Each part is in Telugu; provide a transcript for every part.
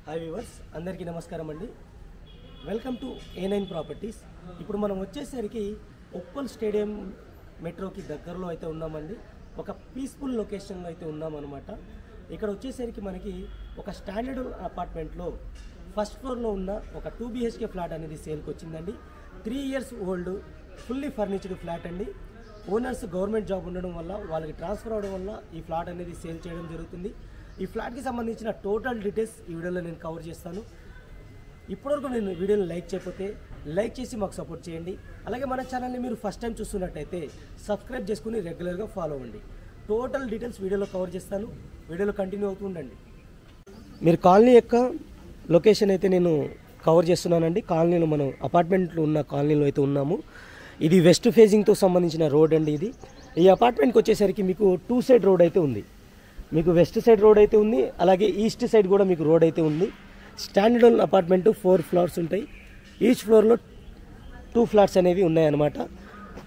హాయ్ వ్యూవర్స్, అందరికీ నమస్కారం అండి. Welcome to A9 properties. ఇప్పుడు మనం వచ్చేసరికి ఉప్పల్ స్టేడియం మెట్రోకి దగ్గరలో అయితే ఉన్నామండి. ఒక పీస్ఫుల్ లొకేషన్లో అయితే ఉన్నామన్నమాట. ఇక్కడ వచ్చేసరికి మనకి ఒక స్టాండర్డ్ అపార్ట్మెంట్లో ఫస్ట్ ఫ్లోర్లో ఉన్న ఒక 2 BHK ఫ్లాట్ అనేది సేల్కి వచ్చిందండి. 3 years ఓల్డ్ ఫుల్లీ ఫర్నిచర్డ్ ఫ్లాట్ అండి. ఓనర్స్ గవర్నమెంట్ జాబ్ ఉండడం వల్ల వాళ్ళకి ట్రాన్స్ఫర్ అవడం వల్ల ఈ ఫ్లాట్ అనేది సేల్ చేయడం జరుగుతుంది. ఈ ఫ్లాట్కి సంబంధించిన టోటల్ డీటెయిల్స్ ఈ వీడియోలో నేను కవర్ చేస్తాను. ఇప్పటివరకు నేను వీడియోని లైక్ చేయకపోతే లైక్ చేసి మాకు సపోర్ట్ చేయండి. అలాగే మన ఛానల్ని మీరు ఫస్ట్ టైం చూస్తున్నట్టయితే సబ్స్క్రైబ్ చేసుకుని రెగ్యులర్గా ఫాలో అవ్వండి. టోటల్ డీటెయిల్స్ వీడియోలో కవర్ చేస్తాను. వీడియోలో కంటిన్యూ అవుతూ ఉండండి. మీరు కాలనీ యొక్క లొకేషన్ అయితే నేను కవర్ చేస్తున్నానండి. కాలనీలో మనం అపార్ట్మెంట్లో ఉన్న కాలనీలో అయితే ఉన్నాము. ఇది వెస్ట్ ఫేజింగ్తో సంబంధించిన రోడ్ అండి. ఇది ఈ అపార్ట్మెంట్కి వచ్చేసరికి మీకు 2 సైడ్ రోడ్ అయితే ఉంది. మీకు వెస్ట్ సైడ్ రోడ్ అయితే ఉంది, అలాగే ఈస్ట్ సైడ్ కూడా మీకు రోడ్ అయితే ఉంది. స్టాండర్డ్ అపార్ట్మెంట్ 4 ఫ్లోర్స్ ఉంటాయి. ఈచ్ ఫ్లోర్లో 2 ఫ్లాట్స్ అనేవి ఉన్నాయన్నమాట.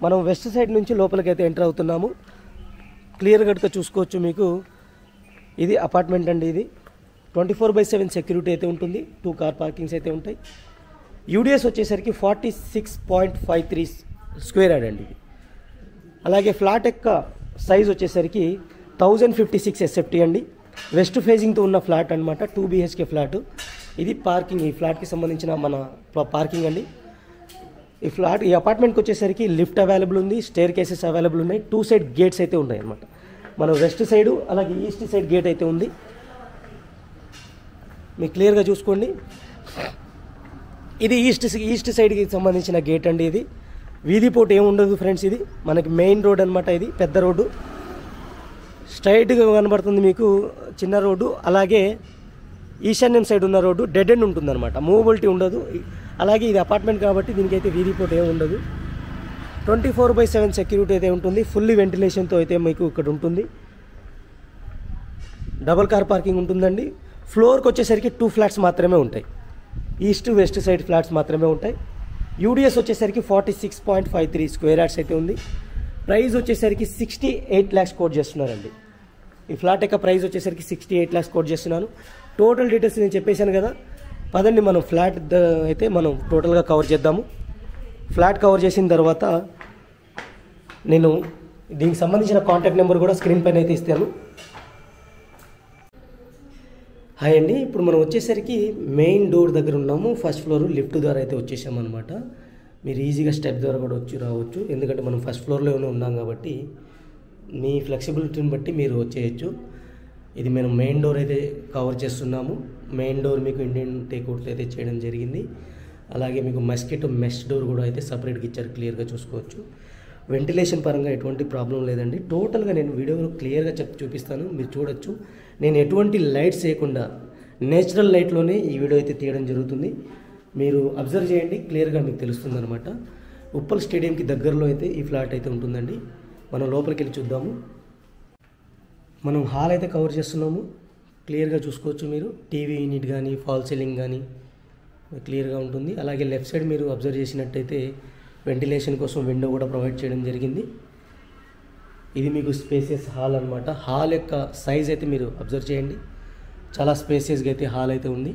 మనం వెస్ట్ సైడ్ నుంచి లోపలికి అయితే ఎంటర్ అవుతున్నాము. క్లియర్ కట్గా చూసుకోవచ్చు. మీకు ఇది అపార్ట్మెంట్ అండి. ఇది 24/7 సెక్యూరిటీ అయితే ఉంటుంది. 2 కార్ పార్కింగ్స్ అయితే ఉంటాయి. యూడిఎస్ వచ్చేసరికి 46.53 స్క్వేర్ యార్డ్ అండి ఇది. అలాగే ఫ్లాట్ యొక్క సైజ్ వచ్చేసరికి 1056 SFT అండి. వెస్ట్ ఫేజింగ్తో ఉన్న ఫ్లాట్ అనమాట. 2 BHK ఫ్లాట్. ఇది పార్కింగ్, ఈ ఫ్లాట్కి సంబంధించిన మన పార్కింగ్ అండి. ఈ అపార్ట్మెంట్కి వచ్చేసరికి లిఫ్ట్ అవైలబుల్ ఉంది, స్టేర్ కేసెస్ అవైలబుల్ ఉన్నాయి. 2 సైడ్ గేట్స్ అయితే ఉన్నాయి అనమాట. మనం వెస్ట్ సైడు అలాగే ఈస్ట్ సైడ్ గేట్ అయితే ఉంది. మీకు క్లియర్గా చూసుకోండి. ఇది ఈస్ట్ సైడ్కి సంబంధించిన గేట్ అండి. ఇది వీధి పోటు ఏమి ఉండదు ఫ్రెండ్స్. ఇది మనకి మెయిన్ రోడ్ అనమాట. ఇది పెద్ద రోడ్డు, స్ట్రైట్గా కనబడుతుంది మీకు చిన్న రోడ్డు. అలాగే ఈశాన్యం సైడ్ ఉన్న రోడ్డు డెడ్ ఎండ్ ఉంటుంది అనమాట, మూవబిలిటీ ఉండదు. అలాగే ఇది అపార్ట్మెంట్ కాబట్టి దీనికైతే వీధి పోటు ఏమి ఉండదు. 24/7 సెక్యూరిటీ అయితే ఉంటుంది. ఫుల్లీ వెంటిలేషన్తో అయితే మీకు ఇక్కడ ఉంటుంది. డబల్ కార్ పార్కింగ్ ఉంటుందండి. ఫ్లోర్కి వచ్చేసరికి 2 ఫ్లాట్స్ మాత్రమే ఉంటాయి. ఈస్ట్ వెస్ట్ సైడ్ ఫ్లాట్స్ మాత్రమే ఉంటాయి. యూడిఎస్ వచ్చేసరికి 46.53 స్క్వేర్ యార్డ్స్ అయితే ఉంది. ప్రైస్ వచ్చేసరికి 68 lakhs కోట్ చేస్తున్నారండి. ఈ ఫ్లాట్ యొక్క ప్రైస్ వచ్చేసరికి 68 lakhs కోట్ చేస్తున్నాను. టోటల్ డీటెయిల్స్ నేను చెప్పేశాను కదా. పదండి మనం ఫ్లాట్ అయితే మనం టోటల్గా కవర్ చేద్దాము. ఫ్లాట్ కవర్ చేసిన తర్వాత నేను దీనికి సంబంధించిన కాంటాక్ట్ నెంబర్ కూడా స్క్రీన్ పైన అయితే ఇస్తాను. హాయ్ అండి, ఇప్పుడు మనం వచ్చేసరికి మెయిన్ డోర్ దగ్గర ఉన్నాము. ఫస్ట్ ఫ్లోర్ లిఫ్ట్ ద్వారా అయితే వచ్చేసామన్నమాట. మీరు ఈజీగా స్టెప్ ద్వారా కూడా రావచ్చు. ఎందుకంటే మనం ఫస్ట్ ఫ్లోర్లోనే ఉన్నాం కాబట్టి మీ ఫ్లెక్సిబిలిటీని బట్టి మీరు వచ్చేయచ్చు. ఇది మనం మెయిన్ డోర్ అయితే కవర్ చేస్తున్నాము. మెయిన్ డోర్ మీకు ఇండియన్ టేక్అవుట్ అయితే చేయడం జరిగింది. అలాగే మీకు మస్కిటో మెష్ డోర్ కూడా అయితే సపరేట్గా ఇచ్చారు. క్లియర్గా చూసుకోవచ్చు. వెంటిలేషన్ పరంగా ఎటువంటి ప్రాబ్లం లేదండి. టోటల్గా నేను వీడియోలో క్లియర్గా చూపిస్తాను, మీరు చూడొచ్చు. నేను ఎటువంటి లైట్స్ వేయకుండా నేచురల్ లైట్లోనే ఈ వీడియో అయితే తీయడం జరుగుతుంది. మీరు అబ్జర్వ్ చేయండి, క్లియర్గా మీకు తెలుస్తుంది అనమాట. ఉప్పల్ స్టేడియంకి దగ్గరలో అయితే ఈ ఫ్లాట్ అయితే ఉంటుందండి. మనం లోపలికి వెళ్ళి చూద్దాము. మనం హాల్ అయితే కవర్ చేస్తున్నాము. క్లియర్గా చూసుకోవచ్చు. మీరు టీవీ యూనిట్ కానీ ఫాల్ సీలింగ్ కానీ క్లియర్గా ఉంటుంది. అలాగే లెఫ్ట్ సైడ్ మీరు అబ్జర్వ్ చేసినట్టయితే వెంటిలేషన్ కోసం విండో కూడా ప్రొవైడ్ చేయడం జరిగింది. ఇది మీకు స్పేసియస్ హాల్ అనమాట. హాల్ యొక్క సైజ్ అయితే మీరు అబ్జర్వ్ చేయండి. చాలా స్పేసియస్గా అయితే హాల్ అయితే ఉంది.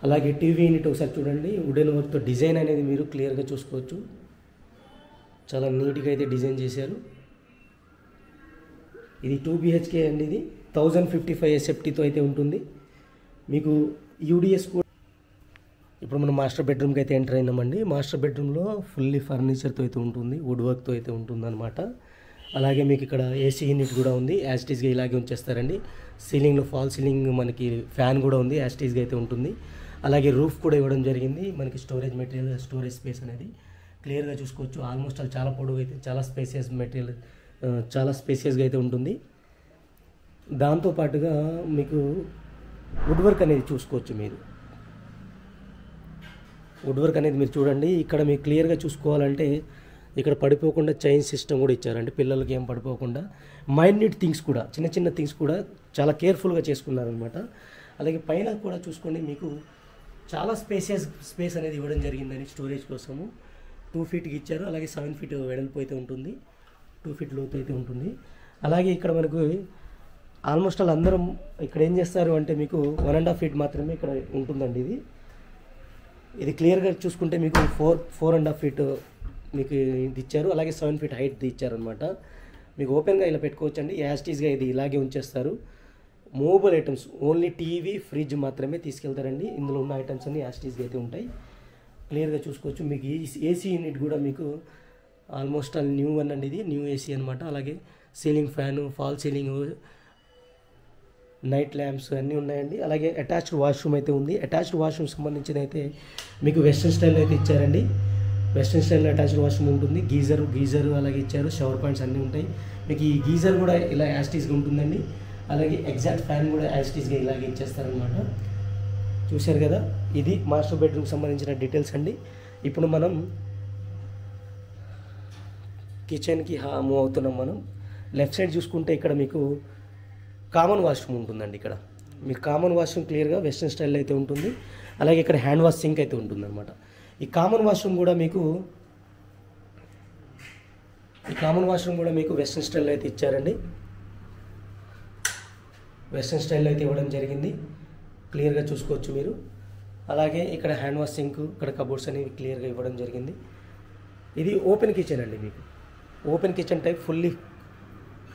అలాగే టీవీ యూనిట్ ఒకసారి చూడండి. వుడెన్ వర్క్తో డిజైన్ అనేది మీరు క్లియర్గా చూసుకోవచ్చు. చాలా నీట్గా అయితే డిజైన్ చేశారు. ఇది 2 BHK అండి. ఇది 1055 SFTతో అయితే ఉంటుంది. మీకు యూడిఎస్ కూడా. ఇప్పుడు మనం మాస్టర్ బెడ్రూమ్కి అయితే ఎంటర్ అయినామండి. మాస్టర్ బెడ్రూమ్లో ఫుల్లీ ఫర్నిచర్తో అయితే ఉంటుంది, వుడ్ వర్క్తో అయితే ఉంటుంది అనమాట. అలాగే మీకు ఇక్కడ AC యూనిట్ కూడా ఉంది. యాస్టీస్గా ఇలాగే ఉంచేస్తారండి. సీలింగ్లో ఫాల్ సీలింగ్ మనకి ఫ్యాన్ కూడా ఉంది, యాస్టీస్గా అయితే ఉంటుంది. అలాగే రూఫ్ కూడా ఇవ్వడం జరిగింది. మనకి స్టోరేజ్ మెటీరియల్, స్టోరేజ్ స్పేస్ అనేది క్లియర్గా చూసుకోవచ్చు. ఆల్మోస్ట్ అది చాలా పొడవు అయితే చాలా స్పేసియస్ మెటీరియల్, చాలా స్పేసియస్గా అయితే ఉంటుంది. దాంతోపాటుగా మీకు వుడ్ వర్క్ అనేది చూసుకోవచ్చు. మీరు వుడ్ వర్క్ అనేది మీరు చూడండి. ఇక్కడ మీకు క్లియర్గా చూసుకోవాలంటే ఇక్కడ పడిపోకుండా చైన్ సిస్టమ్ కూడా ఇచ్చారండి. పిల్లలకి ఏం పడిపోకుండా మైన్యూట్ థింగ్స్ కూడా, చిన్న చిన్న థింగ్స్ కూడా చాలా కేర్ఫుల్గా చేసుకున్నారనమాట. అలాగే పైన కూడా చూసుకోండి, మీకు చాలా స్పేస్ అనేది ఇవ్వడం జరిగిందని స్టోరేజ్ కోసము. 2 feetకి ఇచ్చారు. అలాగే 7 feet వెడల్పు అయితే ఉంటుంది, 2 feet లోతు అయితే ఉంటుంది. అలాగే ఇక్కడ మనకు ఆల్మోస్ట్ వాళ్ళు అందరం ఇక్కడ ఏం చేస్తారు అంటే మీకు 1.5 feet మాత్రమే ఇక్కడ ఉంటుందండి. ఇది క్లియర్గా చూసుకుంటే మీకు 4.5 feet మీకు ఇది ఇచ్చారు. అలాగే 7 feet హైట్ ఇచ్చారనమాట. మీకు ఓపెన్గా ఇలా పెట్టుకోవచ్చండి. యాస్టీస్గా ఇది ఇలాగే ఉంచేస్తారు. Movable items only TV fridge మాత్రమే తీసుకెళ్తారండి. ఇందులో ఉన్న ఐటమ్స్ అన్ని యాస్టీస్గా అయితే ఉంటాయి. క్లియర్గా చూసుకోవచ్చు. మీకు ఏసీ యూనిట్ కూడా మీకు ఆల్మోస్ట్ న్యూ వన్ అండి. ఇది న్యూ ఏసీ అనమాట. అలాగే ceiling fan, fall ceiling, night lamps అన్నీ ఉన్నాయండి. అలాగే అటాచ్డ్ వాష్రూమ్ అయితే ఉంది. అటాచ్డ్ వాష్రూమ్ సంబంధించిన అయితే మీకు వెస్ట్రన్ స్టైల్లో అయితే ఇచ్చారండి. వెస్ట్రన్ స్టైల్లో అటాచ్డ్ వాష్రూమ్ ఉంటుంది. గీజరు అలాగే ఇచ్చారు. షవర్ పాయింట్స్ అన్నీ ఉంటాయి. మీకు ఈ గీజర్ కూడా ఇలా యాస్టీస్గా ఉంటుందండి. అలాగే ఎగ్జాక్ట్ ఫ్యాన్ కూడా యాస్టీస్గా ఇలాగే ఇచ్చేస్తారనమాట. చూశారు కదా, ఇది మాస్టర్ బెడ్రూమ్కి సంబంధించిన డీటెయిల్స్ అండి. ఇప్పుడు మనం కిచెన్కి మూవ్ అవుతున్నాం. మనం లెఫ్ట్ సైడ్ చూసుకుంటే ఇక్కడ మీకు కామన్ వాష్రూమ్ ఉంటుందండి. ఇక్కడ మీకు కామన్ వాష్రూమ్ క్లియర్గా వెస్ట్రన్ స్టైల్లో అయితే ఉంటుంది. అలాగే ఇక్కడ హ్యాండ్ వాష్ సింక్ అయితే ఉంటుందన్నమాట. ఈ కామన్ వాష్రూమ్ కూడా మీకు వెస్ట్రన్ స్టైల్లో అయితే ఇచ్చారండి. వెస్ట్రన్ స్టైల్లో అయితే ఇవ్వడం జరిగింది. క్లియర్గా చూసుకోవచ్చు మీరు. అలాగే ఇక్కడ హ్యాండ్ వాష్ సింక్, ఇక్కడ కబోర్డ్స్ అనేవి క్లియర్గా ఇవ్వడం జరిగింది. ఇది ఓపెన్ కిచెన్ అండి. మీకు open kitchen type fully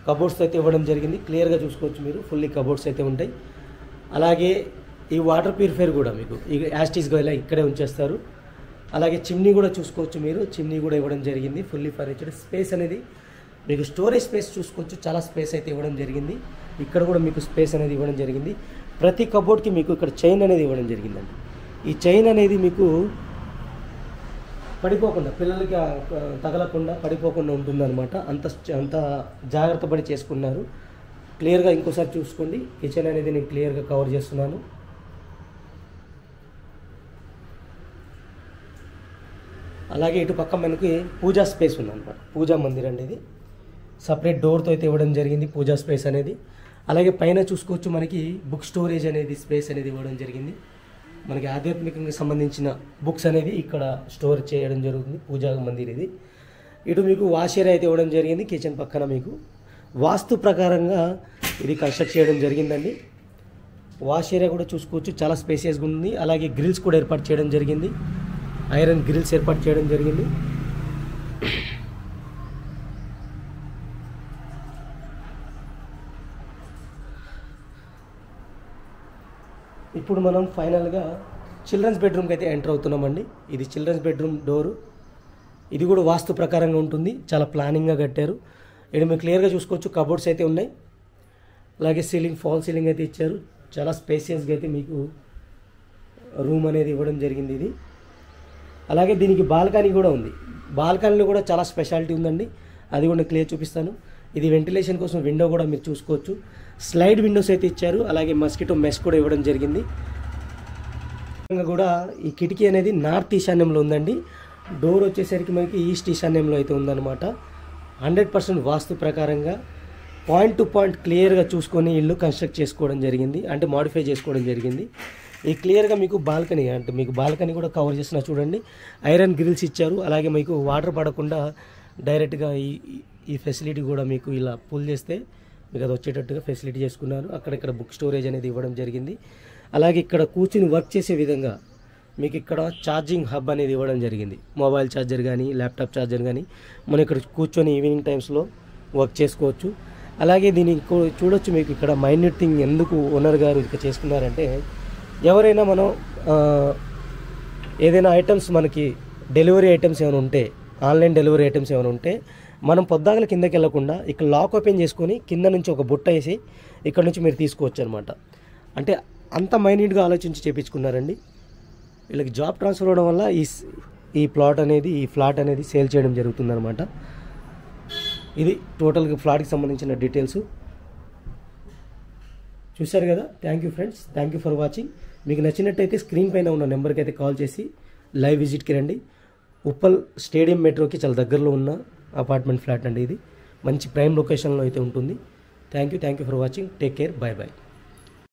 cupboards అయితే ఇవ్వడం జరిగింది. క్లియర్గా చూసుకోవచ్చు మీరు. ఫుల్లీ కబోర్డ్స్ అయితే ఉంటాయి. అలాగే ఈ వాటర్ ప్యూరిఫైర్ కూడా మీకు యాస్టీస్గా ఇలా ఇక్కడే ఉంచేస్తారు. అలాగే చిమ్నీ కూడా చూసుకోవచ్చు మీరు. చిమ్నీ కూడా ఇవ్వడం జరిగింది. ఫుల్లీ ఫర్నిచర్డ్. స్పేస్ అనేది మీకు స్టోరేజ్ స్పేస్ చూసుకోవచ్చు. చాలా స్పేస్ అయితే ఇవ్వడం జరిగింది. ఇక్కడ కూడా మీకు స్పేస్ అనేది ఇవ్వడం జరిగింది. ప్రతి కబోర్డ్కి మీకు ఇక్కడ చైన్ అనేది ఇవ్వడం జరిగిందండి. ఈ చైన్ అనేది మీకు పడిపోకుండా, పిల్లలకి తగలకుండా పడిపోకుండా ఉంటుందన్నమాట. అంత జాగ్రత్త పడి చేసుకున్నారు. క్లియర్గా ఇంకోసారి చూసుకోండి. కిచెన్ అనేది నేను క్లియర్గా కవర్ చేస్తున్నాను. అలాగే ఇటు పక్క మనకి పూజా స్పేస్ ఉందన్నమాట. పూజా మందిర్ అండి. ఇది సపరేట్ డోర్తో అయితే ఇవ్వడం జరిగింది పూజా స్పేస్ అనేది. అలాగే పైన చూసుకోవచ్చు మనకి బుక్ స్టోరేజ్ అనేది స్పేస్ అనేది ఇవ్వడం జరిగింది. మనకి ఆధ్యాత్మికంగా సంబంధించిన బుక్స్ అనేది ఇక్కడ స్టోర్ చేయడం జరుగుతుంది. పూజా మందిర్ ఇది. ఇటు మీకు వాష్ ఏరియా అయితే ఇవ్వడం జరిగింది. కిచెన్ పక్కన మీకు వాస్తు ప్రకారంగా ఇది కన్స్ట్రక్ట్ చేయడం జరిగిందండి. వాష్ ఏరియా కూడా చూసుకోవచ్చు. చాలా స్పేసియస్గా ఉంది. అలాగే గ్రిల్స్ కూడా ఏర్పాటు చేయడం జరిగింది. ఐరన్ గ్రిల్స్ ఏర్పాటు చేయడం జరిగింది. ఇప్పుడు మనం ఫైనల్గా చిల్డ్రన్స్ బెడ్రూమ్కి అయితే ఎంటర్ అవుతున్నామండి. ఇది చిల్డ్రన్స్ బెడ్రూమ్ డోరు. ఇది కూడా వాస్తు ప్రకారంగా ఉంటుంది. చాలా ప్లానింగ్గా కట్టారు. ఇక్కడ మీరు క్లియర్గా చూసుకోవచ్చు. కబోర్డ్స్ అయితే ఉన్నాయి. అలాగే సీలింగ్, ఫాల్ సీలింగ్ అయితే ఇచ్చారు. చాలా స్పేసియస్గా అయితే మీకు రూమ్ అనేది ఇవ్వడం జరిగింది ఇది. అలాగే దీనికి బాల్కనీ కూడా ఉంది. బాల్కనీలో కూడా చాలా స్పెషాలిటీ ఉందండి. అది కూడా క్లియర్ చూపిస్తాను. ఇది వెంటిలేషన్ కోసం విండో కూడా మీరు చూసుకోవచ్చు. స్లైడ్ విండోస్ అయితే ఇచ్చారు. అలాగే మస్కిటో మెష్ కూడా ఇవ్వడం జరిగింది. కూడా ఈ కిటికీ అనేది నార్త్ ఈశాన్యంలో ఉందండి. డోర్ వచ్చేసరికి మనకి ఈస్ట్ ఈశాన్యంలో అయితే ఉందన్నమాట. 100% వాస్తు ప్రకారంగా పాయింట్ టు పాయింట్ క్లియర్గా చూసుకొని ఇల్లు కన్స్ట్రక్ట్ చేసుకోవడం జరిగింది. అంటే మాడిఫై చేసుకోవడం జరిగింది. ఈ క్లియర్గా మీకు బాల్కనీ, అంటే మీకు బాల్కనీ కూడా కవర్ చేసిన చూడండి. ఐరన్ గ్రిల్స్ ఇచ్చారు. అలాగే మీకు వాటర్ పడకుండా డైరెక్ట్గా ఈ ఫెసిలిటీ కూడా మీకు ఇలా పుల్ చేస్తే మీకు అది వచ్చేటట్టుగా ఫెసిలిటీ చేసుకున్నారు. అక్కడక్కడ బుక్ స్టోరేజ్ అనేది ఇవ్వడం జరిగింది. అలాగే ఇక్కడ కూర్చుని వర్క్ చేసే విధంగా మీకు ఇక్కడ ఛార్జింగ్ హబ్ అనేది ఇవ్వడం జరిగింది. మొబైల్ ఛార్జర్ కానీ, ల్యాప్టాప్ ఛార్జర్ కానీ మనం ఇక్కడ కూర్చొని ఈవినింగ్ టైమ్స్లో వర్క్ చేసుకోవచ్చు. అలాగే దీన్ని చూడొచ్చు. మీకు ఇక్కడ మైన్యూట్ థింగ్ ఎందుకు ఓనర్ గారు ఇక్కడ చేసుకున్నారంటే, ఎవరైనా మనం ఏదైనా ఐటమ్స్ మనకి డెలివరీ ఐటమ్స్ ఏమైనా ఉంటే, ఆన్లైన్ డెలివరీ ఐటమ్స్ ఏమైనా ఉంటే మనం పొద్దాగల కిందకి వెళ్ళకుండా ఇక్కడ లాక్ ఓపెన్ చేసుకొని కింద నుంచి ఒక బుట్ట వేసి ఇక్కడ నుంచి మీరు తీసుకోవచ్చు అనమాట. అంటే అంత మైన్యూట్గా ఆలోచించి చేయించుకున్నారండి. వీళ్ళకి జాబ్ ట్రాన్స్ఫర్ అవ్వడం వల్ల ఈ ఫ్లాట్ అనేది సేల్ చేయడం జరుగుతుందన్నమాట. ఇది టోటల్గా ఫ్లాట్కి సంబంధించిన డీటెయిల్స్ చూశారు కదా. Thank you friends. Thank you for watching. మీకు నచ్చినట్టయితే స్క్రీన్ పైన ఉన్న నెంబర్కి అయితే కాల్ చేసి లైవ్ విజిట్కి రండి. ఉప్పల్ స్టేడియం మెట్రోకి చాలా దగ్గరలో ఉన్న అపార్ట్మెంట్ ఫ్లాట్ అండి. ఇది మంచి ప్రైమ్ లొకేషన్లో అయితే ఉంటుంది. Thank you for watching. Take care. By by.